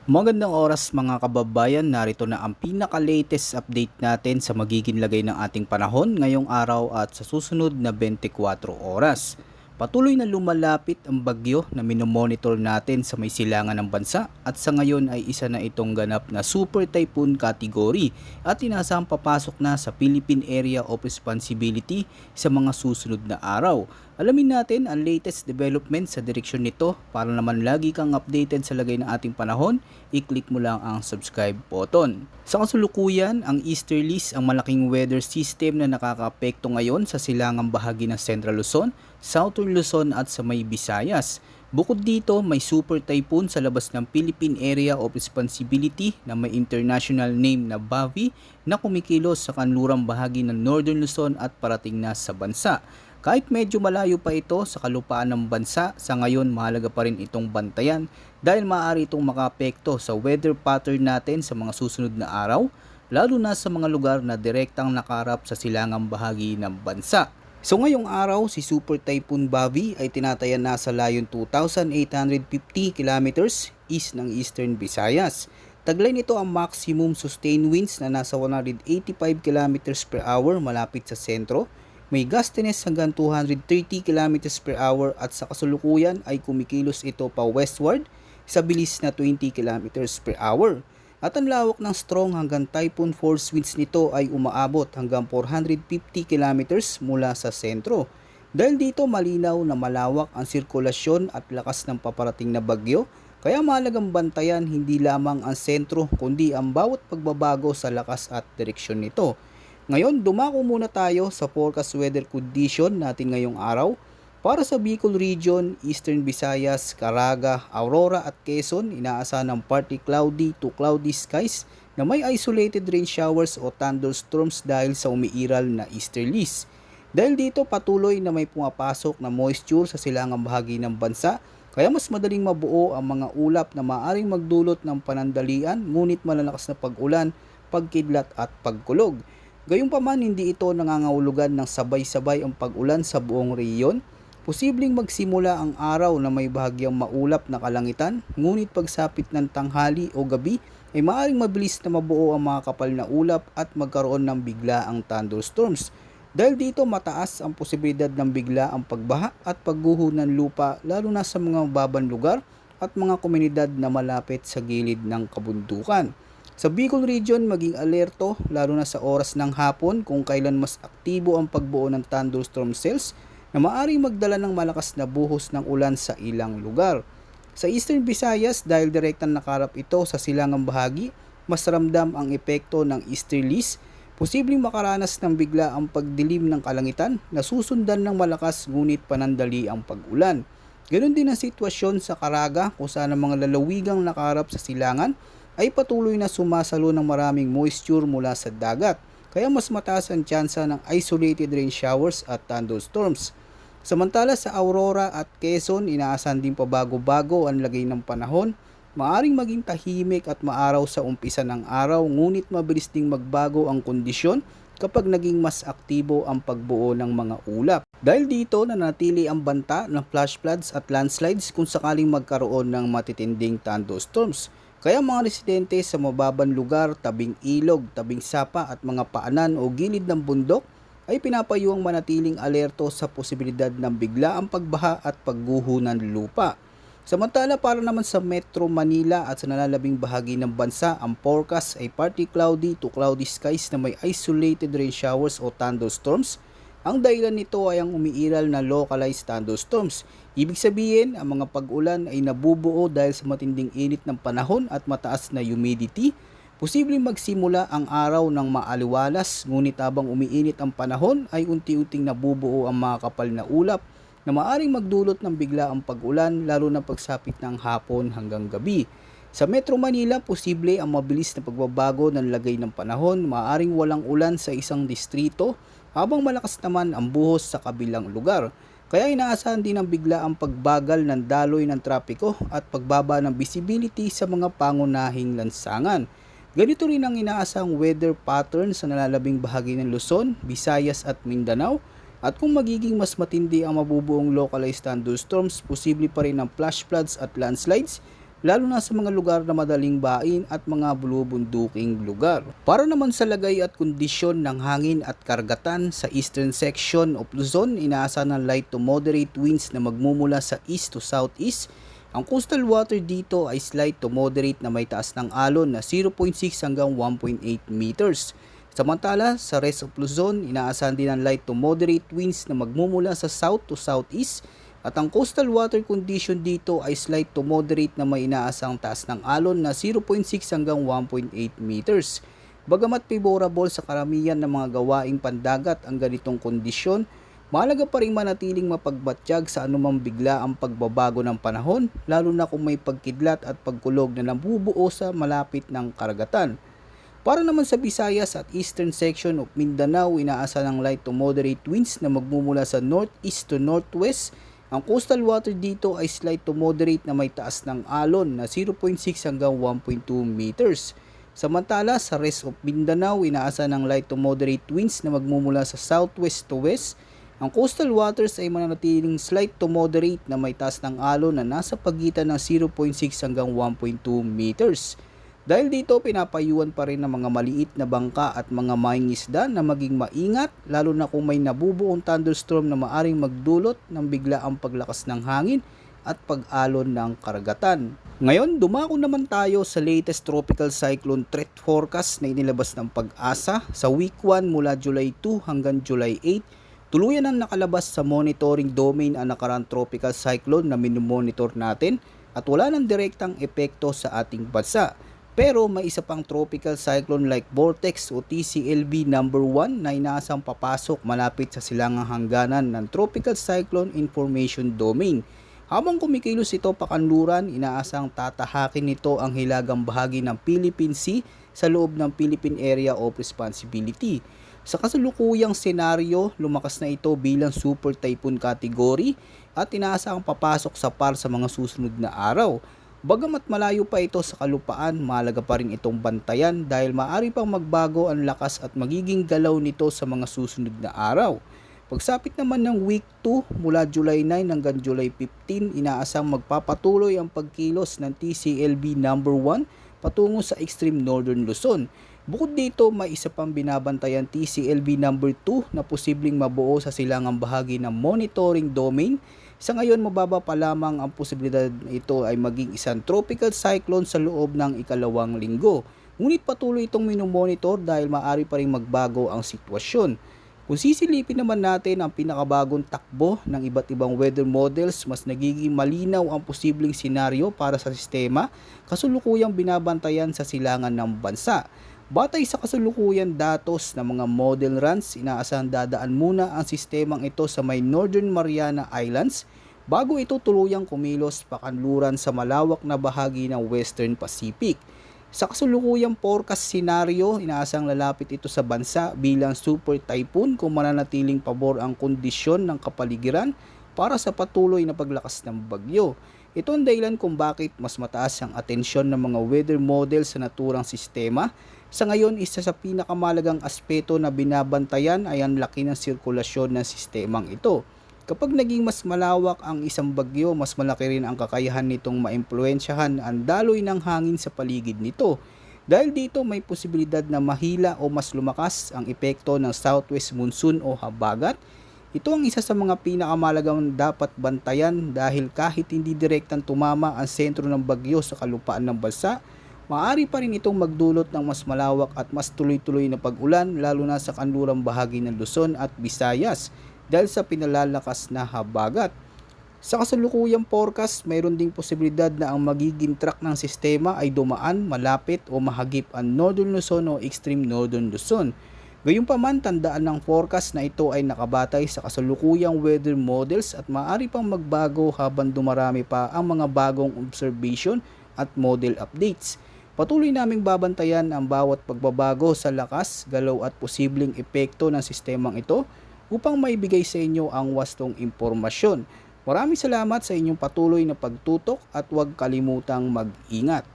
Magandang oras mga kababayan, narito na ang pinaka-latest update natin sa magiging lagay ng ating panahon ngayong araw at sa susunod na 24 oras. Patuloy na lumalapit ang bagyo na minomonitor natin sa may silangan ng bansa at sa ngayon ay isa na itong ganap na super typhoon category at inasahang papasok na sa Philippine Area of Responsibility sa mga susunod na araw. Alamin natin ang latest development sa direksyon nito para naman lagi kang updated sa lagay ng ating panahon, i-click mo lang ang subscribe button. Sa kasalukuyan, ang easterlies ang malaking weather system na nakakaapekto ngayon sa silangang bahagi ng Central Luzon, Southern Luzon at sa may Visayas. Bukod dito, may super typhoon sa labas ng Philippine Area of Responsibility na may international name na Bavi na kumikilos sa kanlurang bahagi ng Northern Luzon at parating na sa bansa. Kahit medyo malayo pa ito sa kalupaan ng bansa, sa ngayon mahalaga pa rin itong bantayan dahil maaari itong makaapekto sa weather pattern natin sa mga susunod na araw, lalo na sa mga lugar na direktang nakaharap sa silangang bahagi ng bansa. So ngayong araw, si Super Typhoon Bavi ay tinatayan na sa layon 2,850 kilometers east ng Eastern Visayas. Taglay nito ang maximum sustained winds na nasa 185 kilometers per hour malapit sa sentro. May gustiness hanggang 230 km per hour at sa kasalukuyan ay kumikilos ito pa westward sa bilis na 20 km per hour. At ang lawak ng strong hanggang typhoon force winds nito ay umaabot hanggang 450 km mula sa sentro. Dahil dito malinaw na malawak ang sirkulasyon at lakas ng paparating na bagyo, kaya mahalagang bantayan hindi lamang ang sentro kundi ang bawat pagbabago sa lakas at direksyon nito. Ngayon, dumako muna tayo sa forecast weather condition natin ngayong araw. Para sa Bicol Region, Eastern Visayas, Caraga, Aurora at Quezon, inaasahan ng partly cloudy to cloudy skies na may isolated rain showers o thunderstorms dahil sa umiiral na easterlies. Dahil dito patuloy na may pumapasok na moisture sa silangang bahagi ng bansa, kaya mas madaling mabuo ang mga ulap na maaaring magdulot ng panandalian ngunit malalakas na pag-ulan, pagkidlat at pagkulog. Gayunpaman hindi ito nangangahulugan ng sabay-sabay ang pag-ulan sa buong rehiyon. Posibleng magsimula ang araw na may bahagyang maulap na kalangitan, ngunit pagsapit ng tanghali o gabi ay maaaring mabilis na mabuo ang mga kapal na ulap at magkaroon ng biglaang thunderstorms. Dahil dito mataas ang posibilidad ng biglaang pagbaha at pagguho ng lupa lalo na sa mga mababang lugar at mga komunidad na malapit sa gilid ng kabundukan. Sa Bicol Region, maging alerto lalo na sa oras ng hapon kung kailan mas aktibo ang pagbuo ng thunderstorm cells na maaaring magdala ng malakas na buhos ng ulan sa ilang lugar. Sa Eastern Visayas, dahil direktang nakarap ito sa silangang bahagi, mas ramdam ang epekto ng easterlies. Posibleng makaranas ng bigla ang pagdilim ng kalangitan na susundan ng malakas ngunit panandali ang pag-ulan. Ganon din ang sitwasyon sa Caraga kung saan ang mga lalawigang nakaharap sa silangan ay patuloy na sumasalo ng maraming moisture mula sa dagat, kaya mas mataas ang tsansa ng isolated rain showers at thunderstorms. Samantala sa Aurora at Quezon, inaasahan din pabago-bago ang lagay ng panahon. Maaring maging tahimik at maaraw sa umpisa ng araw, ngunit mabilis ding magbago ang kondisyon kapag naging mas aktibo ang pagbuo ng mga ulap. Dahil dito nanatili ang banta ng flash floods at landslides kung sakaling magkaroon ng matitinding thunderstorms. Kaya mga residente sa mababang lugar, tabing ilog, tabing sapa at mga paanan o gilid ng bundok ay pinapayuang manatiling alerto sa posibilidad ng biglaang pagbaha at pagguho ng lupa. Samantala para naman sa Metro Manila at sa nalalabing bahagi ng bansa, ang forecast ay partly cloudy to cloudy skies na may isolated rain showers o thunderstorms. Ang dahilan nito ay ang umiiral na localized thunderstorms. Ibig sabihin, ang mga pag-ulan ay nabubuo dahil sa matinding init ng panahon at mataas na humidity. Posibleng magsimula ang araw ng maaliwalas, ngunit habang umiinit ang panahon ay unti-unting nabubuo ang mga kapal na ulap na maaaring magdulot ng biglaang pag-ulan lalo na pagsapit ng hapon hanggang gabi. Sa Metro Manila, posible ang mabilis na pagbabago ng lagay ng panahon, maaaring walang ulan sa isang distrito, habang malakas naman ang buhos sa kabilang lugar. Kaya inaasahan din ang biglaang pagbagal ng daloy ng trapiko at pagbaba ng visibility sa mga pangunahing lansangan. Ganito rin ang inaasahang weather pattern sa nalalabing bahagi ng Luzon, Visayas at Mindanao. At kung magiging mas matindi ang mabubuong localized thunderstorms, posible pa rin ang flash floods at landslides, lalo na sa mga lugar na madaling bain at mga bulubunduking lugar. Para naman sa lagay at kondisyon ng hangin at karagatan sa eastern section of Luzon, inaasahan ng light to moderate winds na magmumula sa east to southeast. Ang coastal water dito ay slight to moderate na may taas ng alon na 0.6 hanggang 1.8 meters. Samantala, sa rest of Luzon, inaasahan din ng light to moderate winds na magmumula sa south to southeast. At ang coastal water condition dito ay slight to moderate na may inaasang taas ng alon na 0.6 hanggang 1.8 meters. Bagamat favorable sa karamihan ng mga gawaing pandagat ang ganitong kondisyon, mahalaga pa rin manatiling mapagbatyag sa anumang bigla ang pagbabago ng panahon, lalo na kung may pagkidlat at pagkulog na nabubuo sa malapit ng karagatan. Para naman sa Visayas at eastern section of Mindanao, inaasahan ng light to moderate winds na magmumula sa northeast to northwest. Ang coastal water dito ay slight to moderate na may taas ng alon na 0.6 hanggang 1.2 meters. Samantala, sa rest of Mindanao, inaasahan ng light to moderate winds na magmumula sa southwest to west. Ang coastal waters ay mananatiling slight to moderate na may taas ng alon na nasa pagitan ng 0.6 hanggang 1.2 meters. Dahil dito, pinapayuhan pa rin ng mga maliit na bangka at mga mangingisda na maging maingat, lalo na kung may nabubuong thunderstorm na maaring magdulot ng biglaang paglakas ng hangin at pag-alon ng karagatan. Ngayon, dumako naman tayo sa latest tropical cyclone threat forecast na inilabas ng Pag-asa sa week 1 mula July 2 hanggang July 8. Tuluyan ang nakalabas sa monitoring domain ang nakarang tropical cyclone na minumonitor natin at wala ng direktang epekto sa ating bansa. Pero may isa pang tropical cyclone like vortex o TCLB number 1 na inaasang papasok malapit sa silangang hangganan ng tropical cyclone information domain. Habang kumikilos ito pakanluran, inaasang tatahakin nito ang hilagang bahagi ng Philippine Sea sa loob ng Philippine Area of Responsibility. Sa kasalukuyang senaryo, lumakas na ito bilang super typhoon category at inaasang papasok sa PAR sa mga susunod na araw. Bagamat malayo pa ito sa kalupaan, mahalaga pa rin itong bantayan dahil maaari pang magbago ang lakas at magiging galaw nito sa mga susunod na araw. Pagsapit naman ng week 2 mula July 9 hanggang July 15, inaasang magpapatuloy ang pagkilos ng TCLB number 1 patungo sa extreme northern Luzon. Bukod dito, may isa pang binabantayan TCLB number 2 na posibleng mabuo sa silangang bahagi ng monitoring domain. Sa ngayon, mababa pa lamang ang posibilidad na ito ay maging isang tropical cyclone sa loob ng ikalawang linggo. Ngunit patuloy itong minomonitor dahil maaari pa rin magbago ang sitwasyon. Kung sisilipin naman natin ang pinakabagong takbo ng iba't ibang weather models, mas nagiging malinaw ang posibleng senaryo para sa sistema kasulukuyang binabantayan sa silangan ng bansa. Batay sa kasalukuyan datos ng mga model runs, inaasahan dadaan muna ang sistemang ito sa may Northern Mariana Islands bago ito tuluyang kumilos pakanluran sa malawak na bahagi ng Western Pacific. Sa kasalukuyang forecast scenario, inaasang lalapit ito sa bansa bilang super typhoon kung mananatiling pabor ang kondisyon ng kapaligiran para sa patuloy na paglakas ng bagyo. Ito ang dahilan kung bakit mas mataas ang atensyon ng mga weather model sa naturang sistema. Sa ngayon, isa sa pinakamalagang aspeto na binabantayan ay ang laki ng sirkulasyon ng sistemang ito. Kapag naging mas malawak ang isang bagyo, mas malaki rin ang kakayahan nitong maimpluwensyahan ang daloy ng hangin sa paligid nito. Dahil dito, may posibilidad na mahila o mas lumakas ang epekto ng southwest monsoon o habagat. Ito ang isa sa mga pinakamalagang dapat bantayan dahil kahit hindi direktang tumama ang sentro ng bagyo sa kalupaan ng bansa, maaari pa rin itong magdulot ng mas malawak at mas tuloy-tuloy na pag-ulan lalo na sa kanlurang bahagi ng Luzon at Visayas dahil sa pinalalakas na habagat. Sa kasalukuyang forecast, mayroon ding posibilidad na ang magiging track ng sistema ay dumaan, malapit o mahagip ang Northern Luzon o Extreme Northern Luzon. Gayunpaman, tandaan ng forecast na ito ay nakabatay sa kasalukuyang weather models at maaari pang magbago habang dumarami pa ang mga bagong observation at model updates. Patuloy naming babantayan ang bawat pagbabago sa lakas, galaw at posibleng epekto ng sistemang ito upang maibigay sa inyo ang wastong impormasyon. Maraming salamat sa inyong patuloy na pagtutok at huwag kalimutang mag-ingat.